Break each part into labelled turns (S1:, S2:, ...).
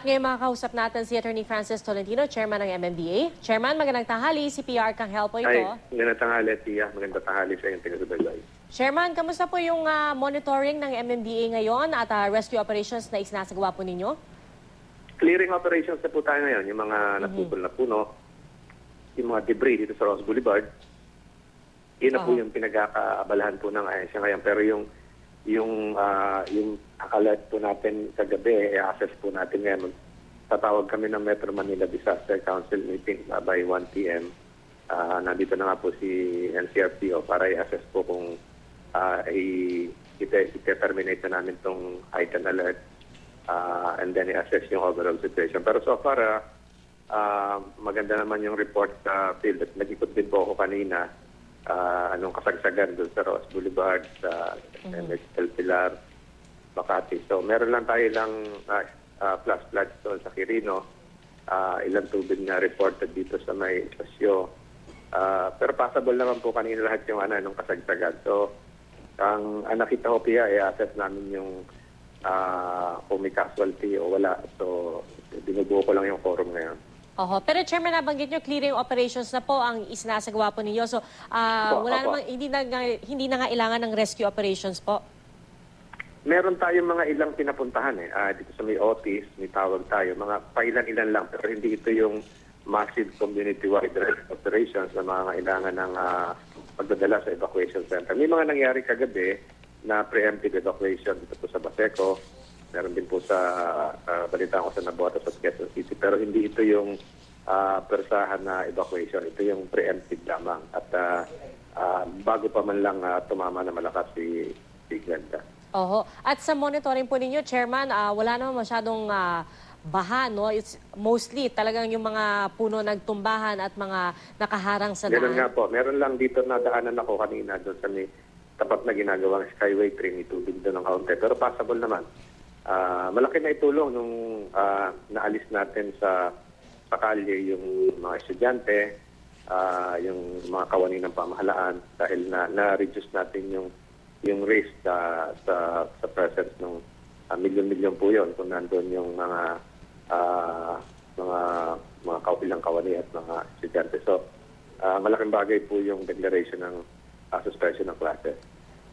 S1: ngayon makakausap natin si Attorney Francis Tolentino, Chairman ng MMDA. Chairman, magandang tanghali. Si PR Kanghel po ito.
S2: Ay, magandang tanghali, Tia. Magandang tanghali sa iyong taga-subaybay.
S1: Chairman, kamusta po yung monitoring ng MMDA ngayon at rescue operations na isinasagawa po ninyo?
S2: Clearing operations na po tayo ngayon. Yung mga napupul na puno, yung mga debris dito sa Ross Boulevard, yun na po yung pinagkakaabalahan po ng ahensya ngayon. Pero yung alert po natin kagabi, i-assess po natin ngayon. Tatawag kami ng Metro Manila Disaster Council meeting by 1 p.m. Nandito na nga po si NCRPO para i-assess po kung i-terminate na namin itong heightened alert and then i-assess yung overall situation. Pero so far, maganda naman yung report sa field at nag-ikot din po ako kanina anong kasagsagan doon sa Ross Boulevard, sa El Pilar, Makati. So meron lang tayo ilang flash floods doon sa Quirino, ilang tubig na reported dito sa may istasyo. Pero possible naman po kanina lahat yung anong kasagsagan. So ang nakita ko Pia, i-assess namin yung kung may casualty o wala. So binubuo ko lang yung forum ngayon.
S1: Pero Chairman, nabanggit nyo, clearing operations na po ang isinasagawa po ninyo. So, hindi na nga ilangan ng rescue operations po?
S2: Meron tayong mga ilang pinapuntahan dito sa may Otis, may tawag tayo. Mga pailan-ilan lang, pero hindi ito yung massive community-wide operations na mga kailangan ng pagdadala sa evacuation center. May mga nangyari kagabi na preemptive evacuation dito po sa Baseco. Meron din po sa balita ko sa Navotas at Quezon City. Pero hindi ito yung persahan na evacuation. Ito yung preemptive lamang. At bago pa man lang tumama na malakas si Glenda.
S1: At sa monitoring po ninyo, Chairman, wala naman masyadong baha, no? It's mostly talagang yung mga puno nagtumbahan at mga nakaharang sa daan.
S2: Meron nga po. Meron lang dito na daanan ako kanina doon sa may tapat na ginagawang Skyway train. Itubig doon ng kaunti. Pero possible naman. Malaki na itulong nung naalis natin sa kalye yung mga estudyante, yung mga kawani ng pamahalaan dahil na-reduce natin yung risk sa presence ng milyon-milyon po yun kung nandun yung mga ilang kawani at mga estudyante. So, malaking bagay po yung declaration ng suspension ng classes.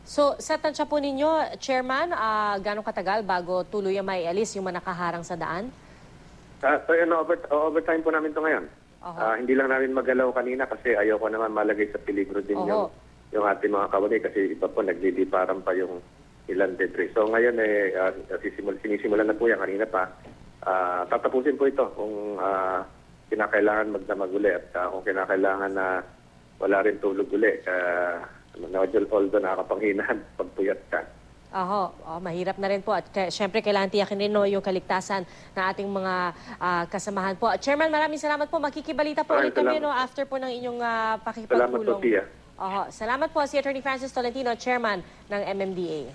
S1: So, sa tansya po ninyo, Chairman, gano'ng katagal bago tuluyan maialis yung mga nakaharang sa daan?
S2: Overtime po namin ito ngayon. Hindi lang namin magalaw kanina kasi ayoko naman malagay sa peligro din yung ating mga kawani kasi iba po nagliliparan pa yung ilang debris. So ngayon sinisimulan na po yan kanina pa. Tatapusin po ito kung kinakailangan magdamag uli at kung kinakailangan na wala rin tulog uli. Although nakakapanghinaan pagpuyat ka.
S1: Mahirap na rin po. At syempre, kailangan tiyakin rin yung kaligtasan ng ating mga kasamahan po. Chairman, maraming salamat po. Makikibalita po ulit kami after po ng inyong pakikipagtulong.
S2: Salamat po, Pia.
S1: Salamat po si Attorney Francis Tolentino, Chairman ng MMDA.